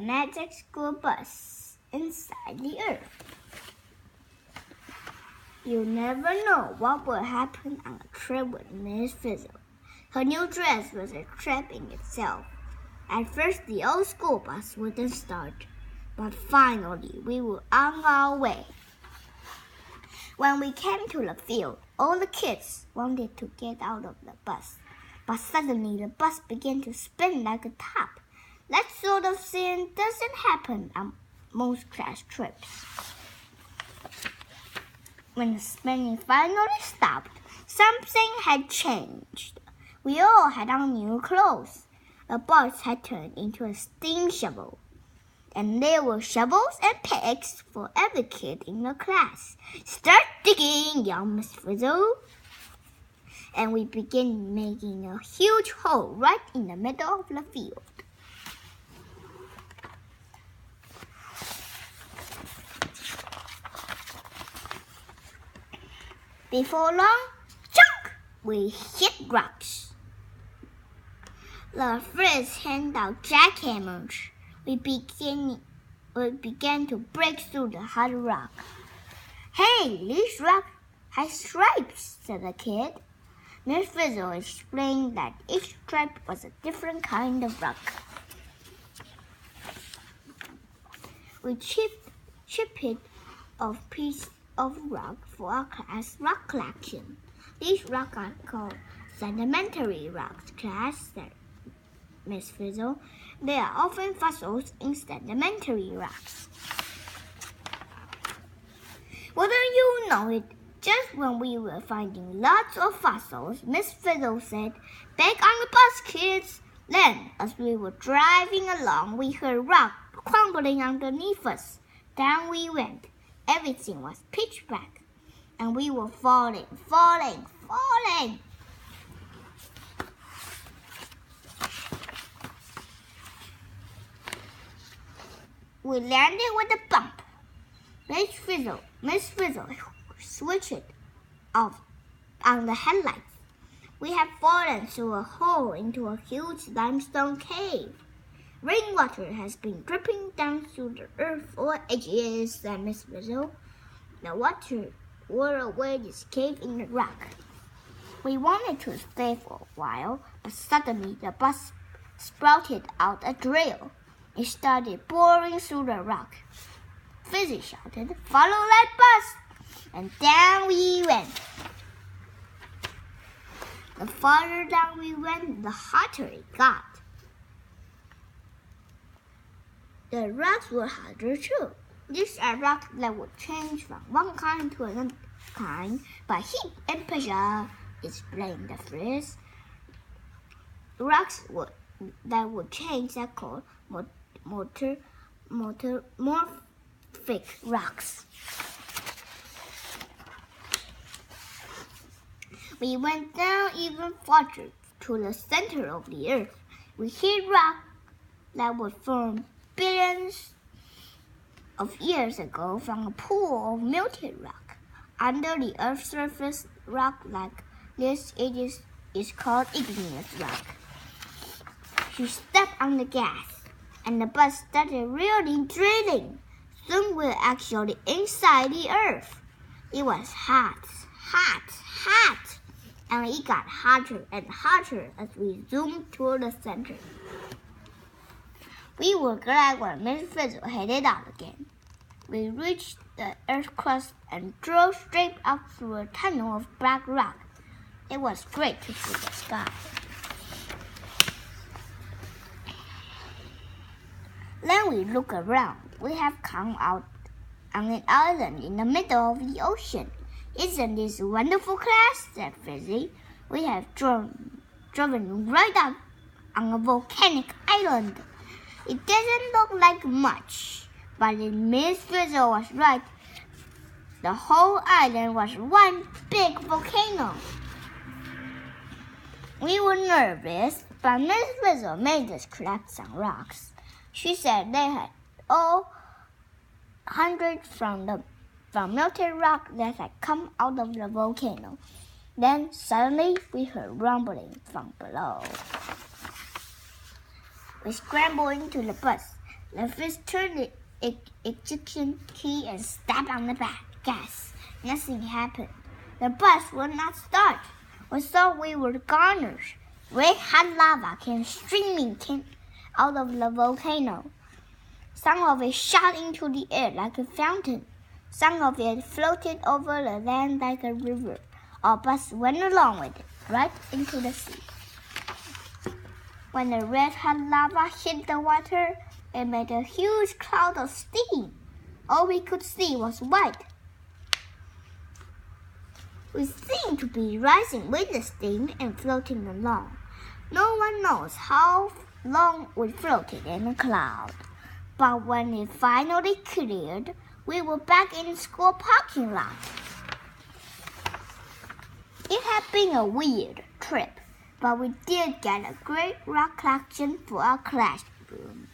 the magic school bus inside the earth. You never know what will happen on a trip with Miss Frizzle. Her new dress was a trip in itself. At first, the old school bus wouldn't start, but finally we were on our way. When we came to the field, all the kids wanted to get out of the bus, but suddenly the bus began to spin like a top. That sort of thing doesn't happen on most class trips. When the spinning finally stopped, something had changed. We all had on new clothes. The bus had turned into a steam shovel, and there were shovels and picks for every kid in the class. Start digging, young Miss Frizzle. And we began making a huge hole right in the middle of the field. Before long, chunk! We hit rocks. The Frizz handed out jackhammers. We began to break through the hard rock. Hey, this rock has stripes, said the kid. Miss Frizzle explained that each stripe was a different kind of rock. We chipped a piece of rock for our class rock collection. These rocks are called sedimentary rocks, class, said Miss Frizzle. They are often fossils in sedimentary rocks. Wouldn't you know it? Just when we were finding lots of fossils, Miss Frizzle said, "Back on the bus, kids!" Then, as we were driving along, we heard rock crumbling underneath us. Down we went. Everything was pitch black, and we were falling. We landed with a bump. Miss Frizzle switched off on the headlights. We had fallen through a hole into a huge limestone cave. Rainwater has been dripping down through the earth for ages, said Miss Frizzle. The water wore away this cave in the rock. We wanted to stay for a while, but suddenly the bus sprouted out a drill. It started boring through the rock. Fizzy shouted, "Follow that bus!" And down we went. The farther down we went, the hotter it got. The rocks were harder too. These are rocks that would change from one kind to another kind by heat and pressure, explained the Frizz. Rocks that would change are called metamorphic rocks. We went down even farther to the center of the earth. We hit rocks that would form billions of years ago from a pool of melted rock. Under the Earth's surface, rock like this is called igneous rock. She stepped on the gas, and the bus started really drilling. Soon we were actually inside the Earth. It was hot, and it got hotter and hotter as we zoomed toward the center. We were glad when Miss Frizzle headed out again. We reached the Earth's crust and drove straight up through a tunnel of black rock. It was great to see the sky. Then we looked around. We have come out on an island in the middle of the ocean. "Isn't this wonderful, class?" said Fizzy. "We have driven right up on a volcanic island. It doesn't look like much, but Miss Frizzle was right. The whole island was one big volcano." We were nervous, but Miss Frizzle made us collect some rocks. She said they had all hundreds from melted rock that had come out of the volcano. Then suddenly we heard rumbling from below. We scrambled into the bus. The fish turned the ignition key and stepped on the gas. Nothing happened. The bus would not start. We thought we were goners. Red hot lava came streaming out of the volcano. Some of it shot into the air like a fountain. Some of it floated over the land like a river. Our bus went along with it, right into the sea. When the red hot lava hit the water, it made a huge cloud of steam. All we could see was white. We seemed to be rising with the steam and floating along. No one knows how long we floated in the cloud. But when it finally cleared, we were back in the school parking lot. It had been a weird trip, but we did get a great rock collection for our classroom.